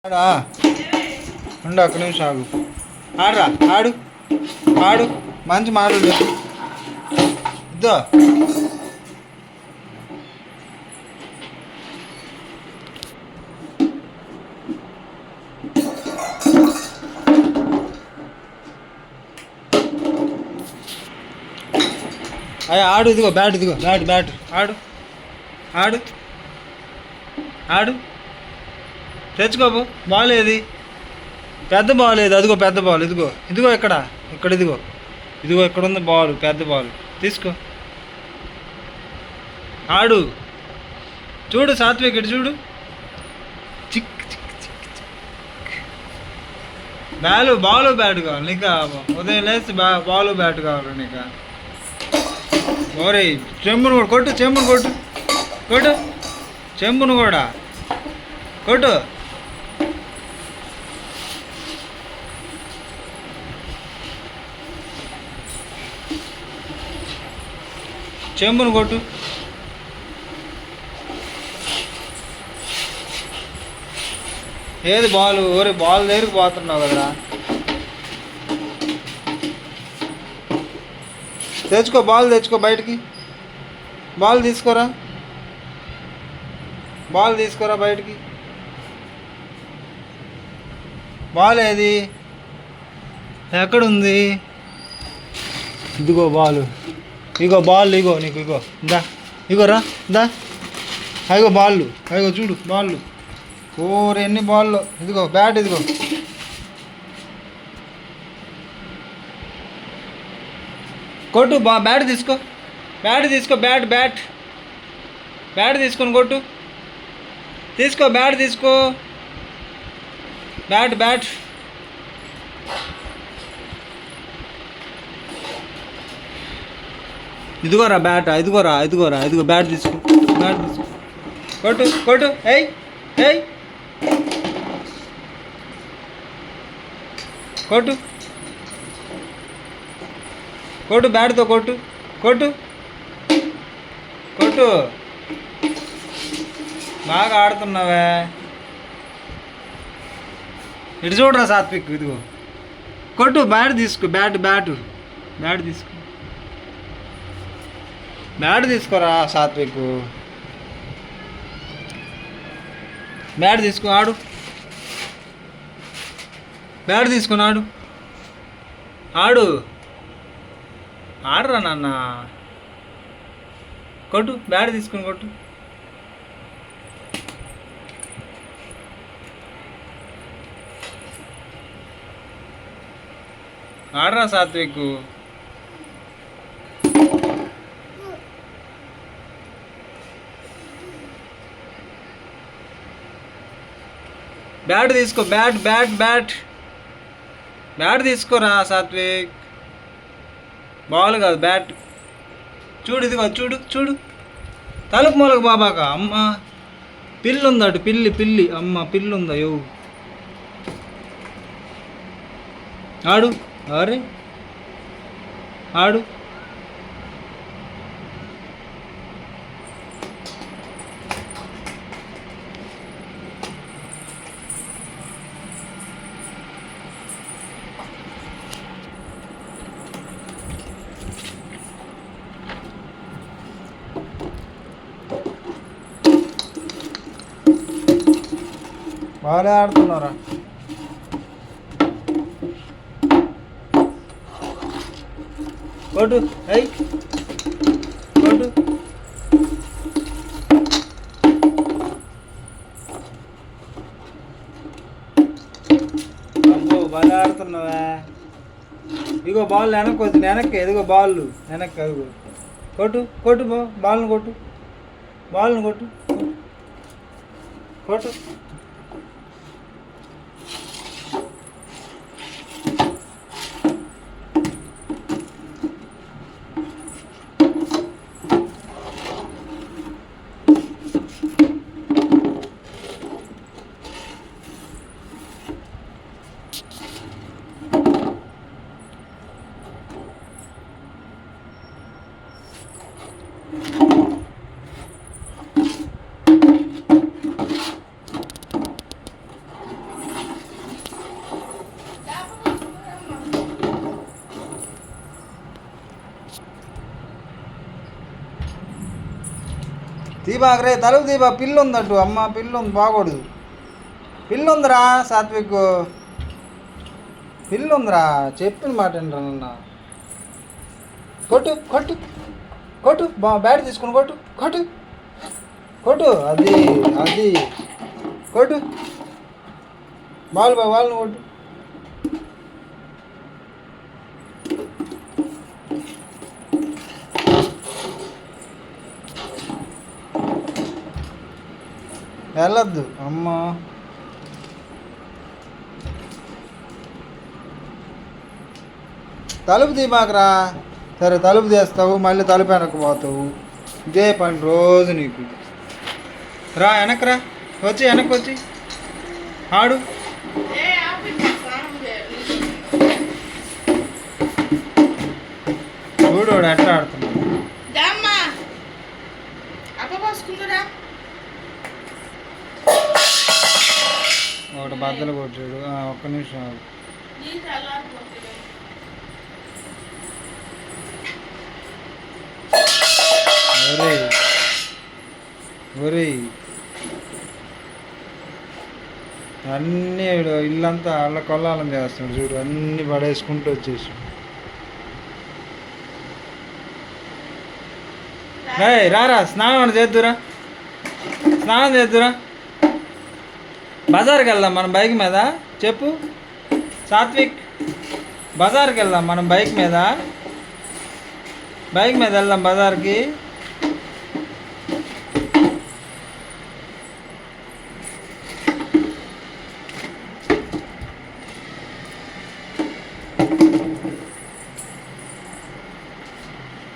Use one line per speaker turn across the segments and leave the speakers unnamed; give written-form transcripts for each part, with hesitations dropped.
ఆడా ఉండు, ఒక్క నిమిషం ఆగు. ఆడరా, ఆడు ఆడు, మంచి మాటలు ఇద్దో. అయ్యా ఆడు, ఇదిగో బ్యాట్, ఇదిగో బ్యాట్ బ్యాట్, ఆడు ఆడు ఆడు, తెచ్చుకోబో. బాల్ ఏది? పెద్ద బాల్ ఏది? అదిగో పెద్ద బాల్, ఇదిగో ఇదిగో ఇక్కడ ఇక్కడ ఇదిగో ఇదిగో ఇక్కడ ఉంది బాల్, పెద్ద బాల్ తీసుకో, ఆడు. చూడు సాత్విక్, ఇటు చూడు. చిక్ చిక్ చిక్ చిక్. బాలు బ్యాట్ కావాలి నీకా? ఉదయం లేచి బాలు బ్యాట్ కావాలి నీకా? ఓరే చెంబును కూడా కొట్టు, చెంబును కొట్టు, కొట్టు చెంబును కూడా కొట్టు. చెంబును కొట్టు. ఏది బాలు? ఓరే బాల్ దగ్గరికి పోతున్నావు కదరా. తెచ్చుకో బాల్, తెచ్చుకో బయటికి. బాల్ తీసుకోరా, బాల్ తీసుకోరా బయటికి. బాల్ ఏది? ఎక్కడుంది? ఇదిగో బాలు, ఇగో బాల్, ఇగో నీకు, ఇగో దా, ఇగోరా దా. అయ్యో బాళ్ళు, అయ్యో చూడు బాళ్ళు. ఓరే ఎన్ని బాల్లో. ఇదిగో బ్యాట్, ఇదిగో కొట్టు. బ్యాట్ తీసుకో, బ్యాట్ తీసుకో, బ్యాట్ బ్యాట్ బ్యాట్ తీసుకొని కొట్టు. తీసుకో బ్యాట్, తీసుకో బ్యాట్ బ్యాట్. ఇదిగోరా బ్యాట్, ఇదిగోరా ఇదిగోరా, ఇదిగో బ్యాట్ తీసుకో, బ్యాట్ తీసుకో, కొట్టు కొట్టు. ఏయ్ ఏయ్, కొట్టు కొట్టు, బ్యాట్తో కొట్టు, కొట్టు కొట్టు. బాగా ఆడుతున్నావే. ఇటు చూడరా సాత్విక్, ఇదిగో కొట్టు. బ్యాట్ తీసుకో, బ్యాట్ బ్యాట్ బ్యాట్ తీసుకో, బ్యాట్ తీసుకోరా సాత్విక్. బ్యాట్ తీసుకో, ఆడు. బ్యాట్ తీసుకొని ఆడు, ఆడు ఆడరా నాన్న. కొట్టు, బ్యాట్ తీసుకొని కొట్టు. ఆడరా సాత్విక్. బ్యాట్ తీసుకో, బ్యాట్ బ్యాట్ బ్యాట్ బ్యాట్ తీసుకోరా సాత్విక్. బాల్ కాదు బ్యాట్. చూడు ఇదిగో, చూడు చూడు. తలుపు మూలకు బాబాక. అమ్మ పిల్లి ఉందట, పిల్లి పిల్లి. అమ్మ పిల్లి ఉందా? యో ఆడు. అరే ఆడు. బాగా ఆడుతున్నారా? కొట్టు, అయ్యి కొట్టు. అబ్బో బాగా ఆడుతున్నావా? ఇగో బాల్ వెనక్కి వచ్చింది, వెనక్కి. ఎదిగో బాల్ వెనక్కి, అదిగో కొట్టు కొట్టు. బాల్ను కొట్టు, బాల్ను కొట్టు, కొట్టు. దీపాకరే తలుపు దీపా పిల్లు ఉందట్టు అమ్మ పిల్లు ఉంది బాగూడదు పిల్లు ఉందిరా సాత్విక్ పిల్లు ఉందిరా చెప్పిన మాట ఏంటన్న కొట్టు కొట్టు కొట్టు బ్యాట్ తీసుకుని కొట్టు కొట్టు కొట్టు అది అది కొట్టు వాళ్ళని కొట్టు వెళ్ళొద్దు అమ్మ తలుపు తీమాకరా సరే తలుపు తీస్తావు మళ్ళీ తలుపు వెనక్కిపోతావు ఇదే పని రోజు నీకు రా వెనక్రా వచ్చి వెనక్కి వచ్చి ఆడు చూడు ఎట్లా ఆడుతున్నాడు ఒకటి బద్దలు కొట్టాడు ఒక్క నిమిషం ఒరే ఒరే అన్నీ ఇల్లంతా అల్ల కొల్లాలం చేస్తున్నాడు చూడు అన్నీ పడేసుకుంటూ వచ్చేసి రారా స్నానం చేద్దురా స్నానం చేద్దురా బజార్కి వెళ్దాం మనం బైక్ మీద చెప్పు సాత్విక్ బజార్కి వెళ్దాం మనం బైక్ మీద వెళ్దాం బజార్కి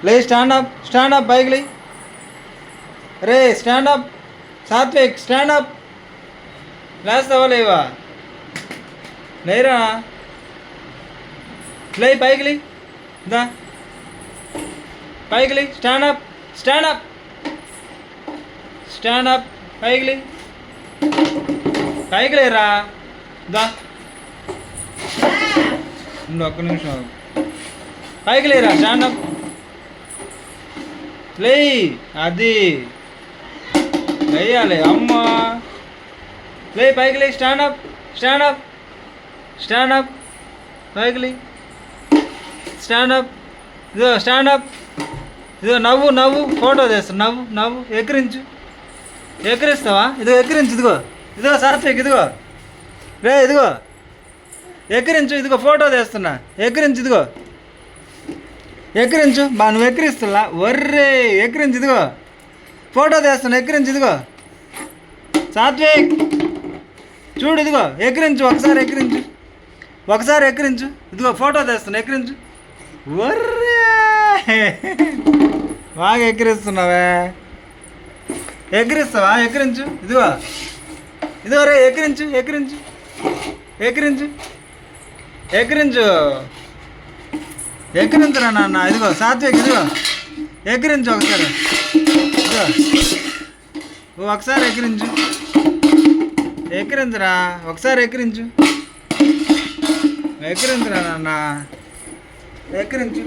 లే స్టాండ్ అప్ బైక్ లే రే stand up Satvik stand up లేస్తావా లేవా లేరా లే పైకి లే దా పైకి లే స్టాండ్ అప్ పైకి లే పైకి లేరా దా ఒక్క నిమిషం పైకి లేరా స్టాండ్ అప్ లే అది వేయాలి అమ్మా లే పైకి లే స్టాండ్ అప్ పైకి లే స్టాండ్ అప్ ఇదో నవ్వు ఫోటో చేస్తా నవ్వు ఎక్కిరిస్తావా ఎక్కిరించు ఇదిగో సాత్విక్ ఇదిగో రే ఇదిగో ఎక్కిరించు ఇదిగో ఫోటో తీస్తున్నా ఎక్కిరించు నువ్వు ఎక్కిరిస్తున్నా వర్రే ఎక్కిరించు ఇదిగో ఫోటో తీస్తున్నా ఎక్కిరించు ఇదిగో సాత్విక్ చూడు ఇదిగో ఎక్కిరించు ఒకసారి ఎక్కిరించు ఇదిగో ఫోటో తీస్తున్నా ఎక్కిరించు వర్రే బాగా ఎక్కిరిస్తున్నావే ఎక్కిరిస్తావా ఎక్కిరించు ఇదిగో రే ఎక్కిరించురా నాన్న ఇదిగో సాత్విక్ ఇదిగో ఎక్కిరించు ఒకసారి ఇదిగో ఒకసారి ఎక్కిరించురా ఒకసారి ఎక్కిరించురా నాన్న ఎక్కిరించు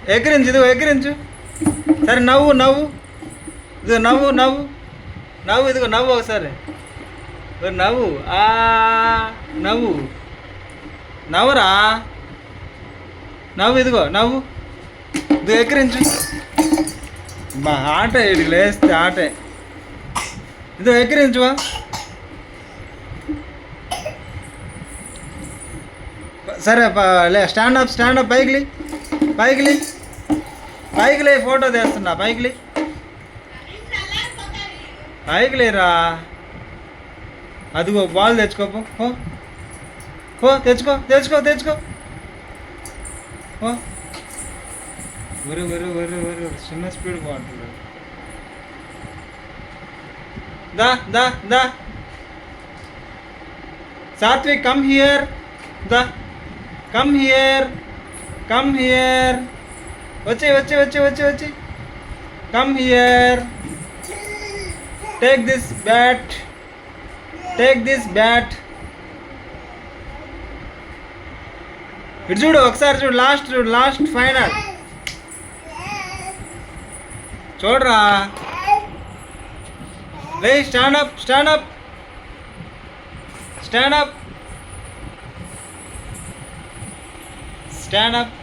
ఎక్కిరించు సరే నవ్వు ఇదిగో నవ్వు ఇదిగో నవ్వు ఒకసారి నవ్వు నవ్వురా ఇదిగో ఎక్కిరించు బా ఆట ఇడికి లేస్తే ఆటే ఇదిగో ఎక్కిరించువా సరే స్టాండ్ అప్ పైకి లే ఫోటో తీస్తున్నా పైకి లేరా అదిగో బాల్ తెచ్చుకోపో తెచ్చుకో వరు చిన్న స్పీడ్ బాగుంటుంది దా సాత్విక్ కమ్ హియర్ వచ్చి come here take this bat ఇటు చూడు ఒకసారి చూడు, లాస్ట్ ఫైనల్ చూడరా. లే, stand up stand up stand up stand up.